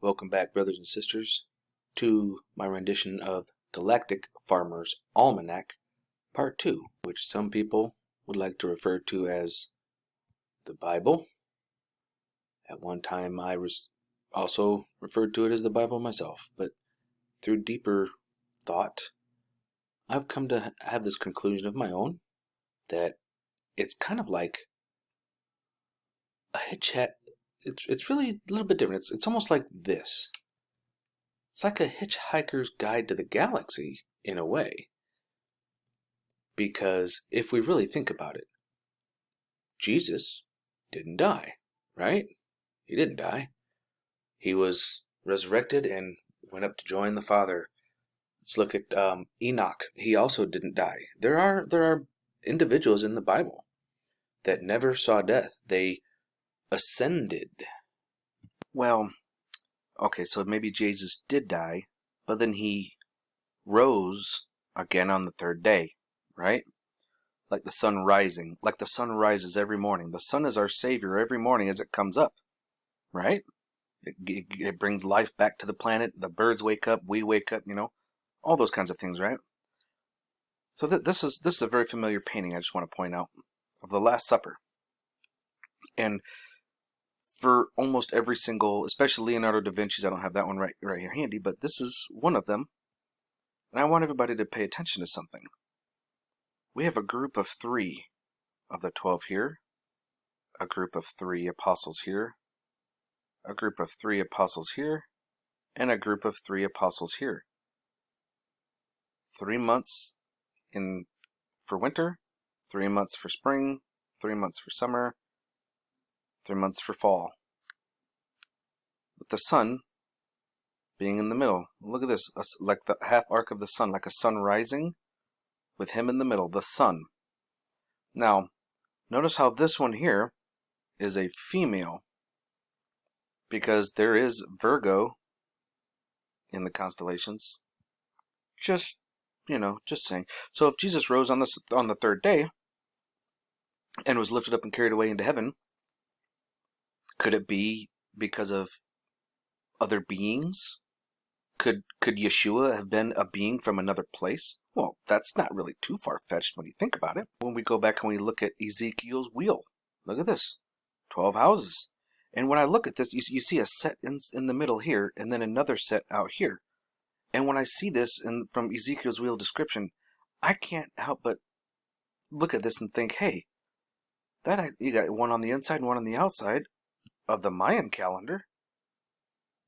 Welcome back, brothers and sisters, to my rendition of Galactic Farmer's Almanac, Part 2, which some people would like to refer to as the Bible. At one time, I also referred to it as the Bible myself, but through deeper thought, I've come to have this conclusion of my own, that it's kind of like a hitch hat. It's really a little bit different. It's almost like this. It's like a hitchhiker's guide to the galaxy, in a way. Because if we really think about it, Jesus didn't die, right? He didn't die. He was resurrected and went up to join the Father. Let's look at Enoch. He also didn't die. There are individuals in the Bible that never saw death. They ascended. Well, okay, so maybe Jesus did die, but then he rose again on the third day, right? Like the sun rising, like the sun rises every morning. The sun is our Savior every morning as it comes up, right? It brings life back to the planet. The birds wake up, we wake up, all those kinds of things, right? So this is a very familiar painting, I just want to point out, of the Last Supper. And for almost every single, especially Leonardo da Vinci's, I don't have that one right here handy, but this is one of them. And I want everybody to pay attention to something. We have a group of 3 of the 12 here, a group of 3 apostles here, a group of 3 apostles here, and a group of 3 apostles here. 3 months for winter, 3 months for spring, 3 months for summer, 3 months for fall. With the sun being in the middle. Look at this, like the half arc of the sun, like a sun rising, with him in the middle, the sun. Now, notice how this one here is a female, because there is Virgo in the constellations. Just saying. So if Jesus rose on the third day and was lifted up and carried away into heaven, could it be because of other beings? Could Yeshua have been a being from another place? Well, that's not really too far-fetched when you think about it. When we go back and we look at Ezekiel's wheel, look at this, 12 houses. And when I look at this, you see a set in the middle here, and then another set out here. And when I see this from Ezekiel's wheel description, I can't help but look at this and think, hey, you got one on the inside and one on the outside of the Mayan calendar.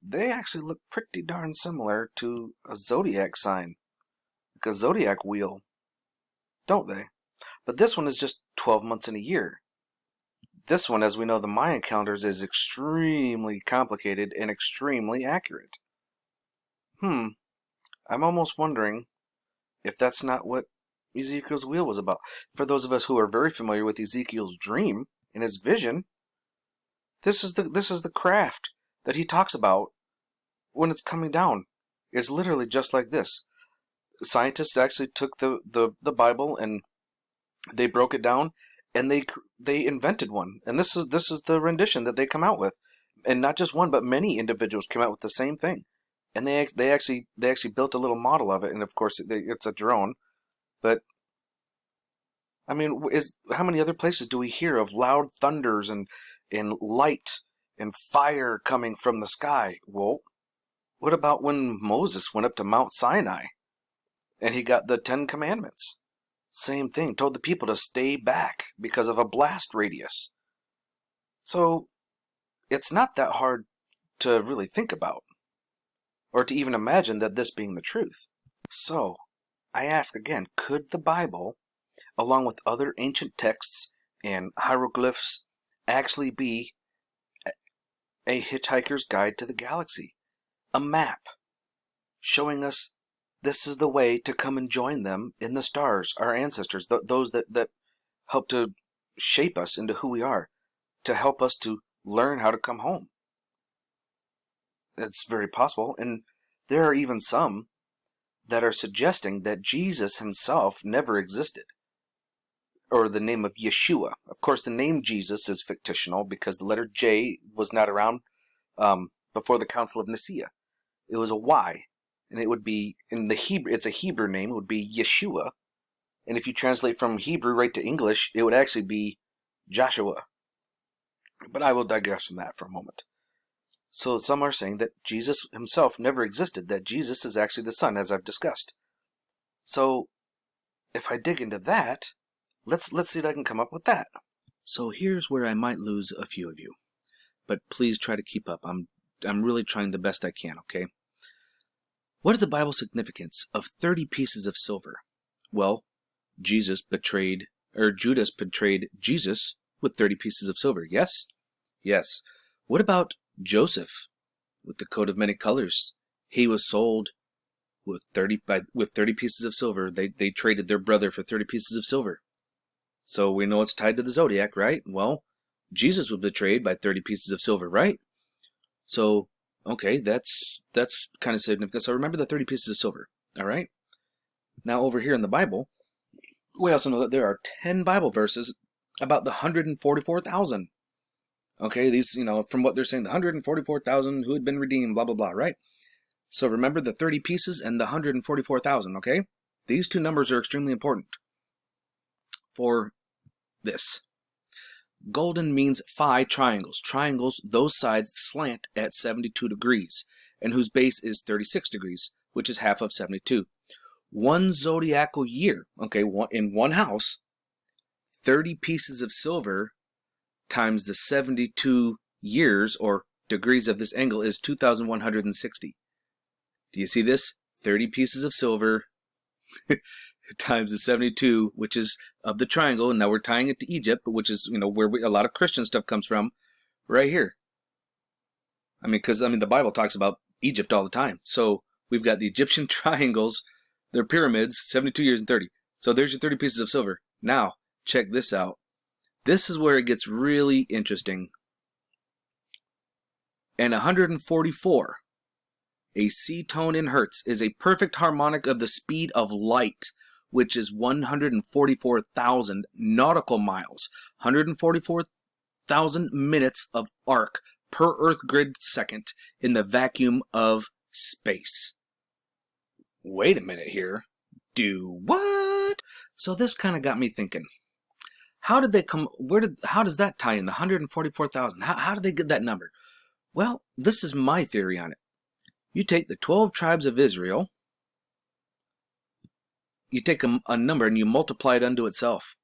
They actually look pretty darn similar to a zodiac sign, like a zodiac wheel, don't they? But this one is just 12 months in a year. This one, as we know, the Mayan calendars is extremely complicated and extremely accurate. I'm almost wondering if that's not what Ezekiel's wheel was about. For those of us who are very familiar with Ezekiel's dream and his vision, this is the craft that he talks about when it's coming down. It's literally just like this. Scientists actually took the Bible and they broke it down, and they invented one. And this is the rendition that they come out with. And not just one, but many individuals came out with the same thing. And they actually built a little model of it, and of course it's a drone. But I mean, how many other places do we hear of loud thunders and light and fire coming from the sky? Well, what about when Moses went up to Mount Sinai and he got the 10 Commandments? Same thing, told the people to stay back because of a blast radius. So it's not that hard to really think about, or to even imagine that this being the truth. So I ask again, could the Bible, along with other ancient texts and hieroglyphs, actually be a hitchhiker's guide to the galaxy? A map showing us this is the way to come and join them in the stars, our ancestors, those that help to shape us into who we are, to help us to learn how to come home. It's very possible, and there are even some that are suggesting that Jesus himself never existed. or the name of Yeshua. Of course, the name Jesus is fictional because the letter J was not around before the Council of Nicaea. It was a Y, and it would be, in the Hebrew, it's a Hebrew name, it would be Yeshua. And if you translate from Hebrew right to English, it would actually be Joshua. But I will digress from that for a moment. So some are saying that Jesus himself never existed, that Jesus is actually the Son, as I've discussed. So if I dig into that, let's see what I can come up with that. So here's where I might lose a few of you, but please try to keep up. I'm really trying the best I can, okay? What is the Bible significance of 30 pieces of silver? Well, Judas betrayed Jesus with 30 pieces of silver. Yes? Yes. What about Joseph with the coat of many colors? He was sold with 30 pieces of silver. They traded their brother for 30 pieces of silver. So we know it's tied to the zodiac, right? Well, Jesus was betrayed by 30 pieces of silver, right? So, okay, that's kind of significant. So remember the 30 pieces of silver, all right? Now over here in the Bible, we also know that there are 10 Bible verses about the 144,000. Okay, these, from what they're saying, the 144,000 who had been redeemed, blah, blah, blah, right? So remember the 30 pieces and the 144,000, okay? These two numbers are extremely important for this. Golden means phi triangles. Triangles, those sides slant at 72 degrees, and whose base is 36 degrees, which is half of 72. One zodiacal year, okay, in one house, 30 pieces of silver times the 72 years or degrees of this angle is 2,160. Do you see this? 30 pieces of silver times the 72, which is of the triangle, and now we're tying it to Egypt, which is, where a lot of Christian stuff comes from, right here. Because the Bible talks about Egypt all the time. So we've got the Egyptian triangles, their pyramids, 72 years and 30. So there's your 30 pieces of silver. Now, check this out. This is where it gets really interesting. And 144, a C tone in hertz, is a perfect harmonic of the speed of light, which is 144,000 nautical miles, 144,000 minutes of arc per Earth grid second in the vacuum of space. Wait a minute here. Do what? So this kind of got me thinking. How did they come? How does that tie in? The 144,000. How did they get that number? Well, this is my theory on it. You take the 12 tribes of Israel, you take a number and you multiply it unto itself.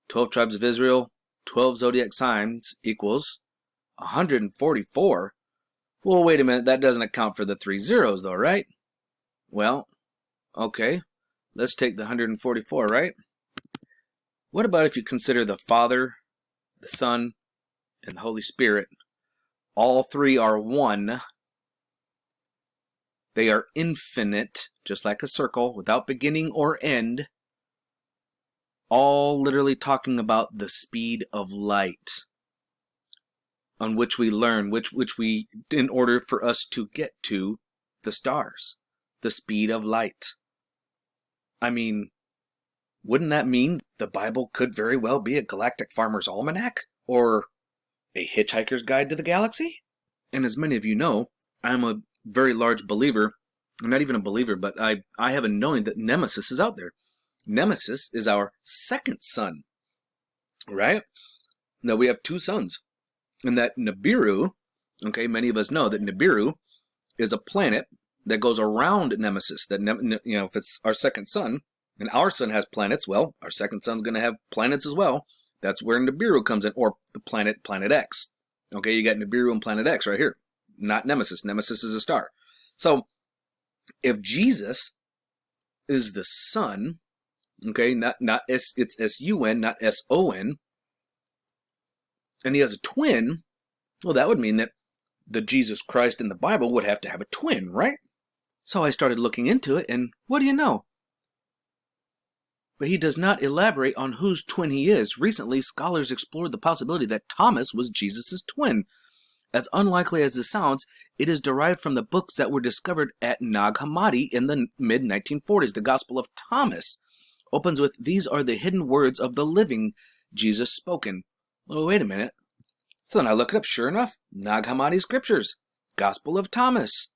12 tribes of Israel, 12 zodiac signs equals 144. Well, wait a minute, that doesn't account for the 3 zeros though, right? Well, okay, let's take the 144, right? What about if you consider the Father, the Son, and the Holy Spirit? All three are one. They are infinite, just like a circle, without beginning or end. All literally talking about the speed of light, on which we learn, which we, in order for us to get to the stars, the speed of light. Wouldn't that mean the Bible could very well be a galactic farmer's almanac? Or a hitchhiker's guide to the galaxy? And as many of you know, I'm a very large believer. I'm not even a believer, but I have a knowing that Nemesis is out there. Nemesis is our second sun, right? Now we have two suns. And that Nibiru, okay, many of us know that Nibiru is a planet that goes around Nemesis. That, if it's our second sun, and our sun has planets, well, our second sun's going to have planets as well. That's where Nibiru comes in, or the Planet X. Okay, you got Nibiru and Planet X right here. Not Nemesis. Nemesis is a star. So, if Jesus is the Son, okay, it's S-U-N, not S-O-N, and he has a twin, well, that would mean that the Jesus Christ in the Bible would have to have a twin, right? So I started looking into it, and what do you know? But he does not elaborate on whose twin he is. Recently, scholars explored the possibility that Thomas was Jesus' twin. As unlikely as this sounds, it is derived from the books that were discovered at Nag Hammadi in the mid-1940s, the Gospel of Thomas, opens with, "These are the hidden words of the living Jesus spoken." Well, wait a minute. So then I look it up. Sure enough, Nag Hammadi Scriptures, Gospel of Thomas.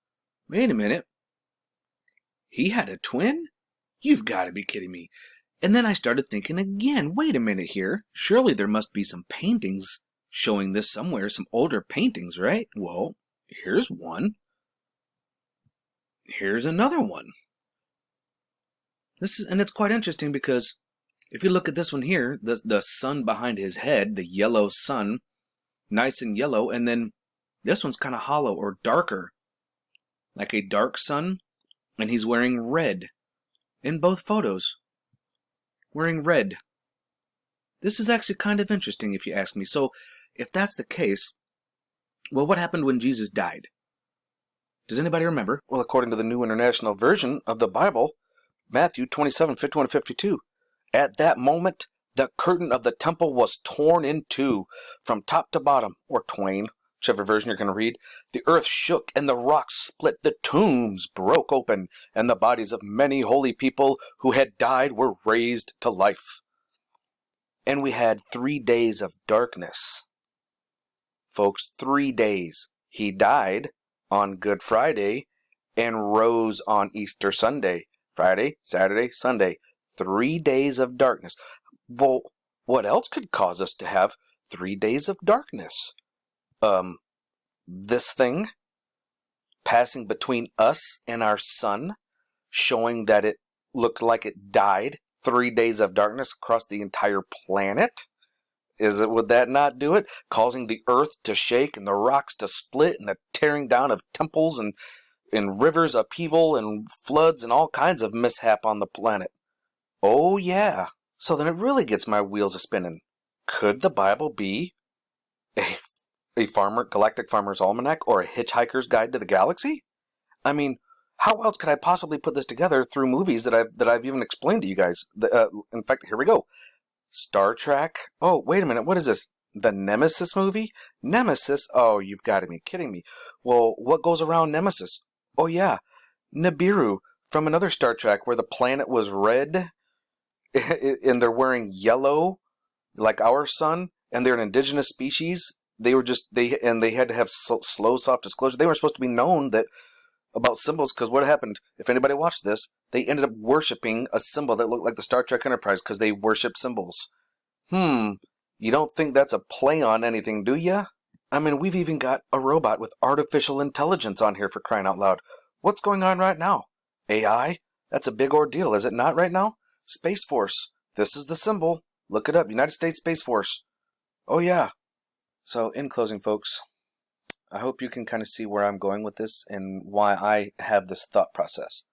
Wait a minute. He had a twin? You've got to be kidding me. And then I started thinking again, wait a minute here. Surely there must be some paintings showing this somewhere, some older paintings, right? Well, here's one. Here's another one. And it's quite interesting because if you look at this one here, the sun behind his head, the yellow sun, nice and yellow, and then this one's kind of hollow or darker, like a dark sun, and he's wearing red in both photos. Wearing red. This is actually kind of interesting if you ask me. So if that's the case, well, what happened when Jesus died? Does anybody remember? Well, according to the New International Version of the Bible, Matthew 27:51-52, at that moment, the curtain of the temple was torn in two, from top to bottom, or twain, whichever version you're going to read. The earth shook, and the rocks split. The tombs broke open, and the bodies of many holy people who had died were raised to life. And we had 3 days of darkness. Folks, 3 days. He died on Good Friday and rose on Easter Sunday. Friday, Saturday, Sunday. 3 days of darkness. Well, what else could cause us to have 3 days of darkness? This thing passing between us and our sun, showing that it looked like it died. 3 days of darkness across the entire planet. Would that not do it? Causing the earth to shake and the rocks to split and the tearing down of temples and rivers, upheaval and floods and all kinds of mishap on the planet. Oh yeah. So then it really gets my wheels a-spinning. Could the Bible be a Galactic Farmer's Almanac or a Hitchhiker's Guide to the Galaxy? I mean, how else could I possibly put this together through movies that I've even explained to you guys? In fact, here we go. Star Trek. Oh, wait a minute. What is this? The Nemesis movie? Nemesis? Oh, you've got to be kidding me. Well, what goes around Nemesis? Oh yeah, Nibiru from another Star Trek where the planet was red and they're wearing yellow like our sun, and they're an indigenous species. They had to have slow, soft disclosure. They were supposed to be known about symbols, because what happened, if anybody watched this, they ended up worshipping a symbol that looked like the Star Trek Enterprise because they worship symbols. You don't think that's a play on anything, do ya? I mean, we've even got a robot with artificial intelligence on here, for crying out loud. What's going on right now? AI? That's a big ordeal, is it not right now? Space Force. This is the symbol. Look it up. United States Space Force. Oh yeah. So, in closing, folks, I hope you can kind of see where I'm going with this and why I have this thought process.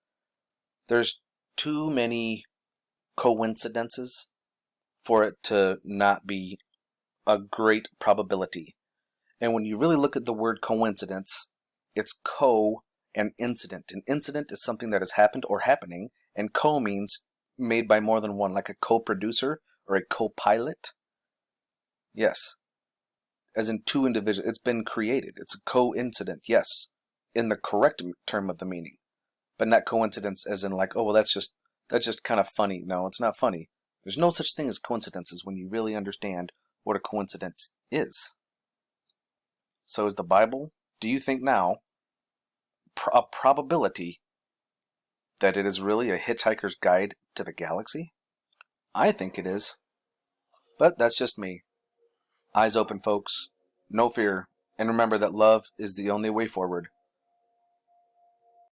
There's too many coincidences for it to not be a great probability. And when you really look at the word coincidence, it's co and incident. An incident is something that has happened or happening, and co means made by more than one, like a co-producer or a co-pilot. Yes. As in two individuals. It's been created. It's a coincident, yes, in the correct term of the meaning. But not coincidence as in like, oh, well, that's just kind of funny. No, it's not funny. There's no such thing as coincidences when you really understand what a coincidence is. So is the Bible, do you think now, a probability that it is really a Hitchhiker's Guide to the Galaxy? I think it is. But that's just me. Eyes open, folks. No fear. And remember that love is the only way forward.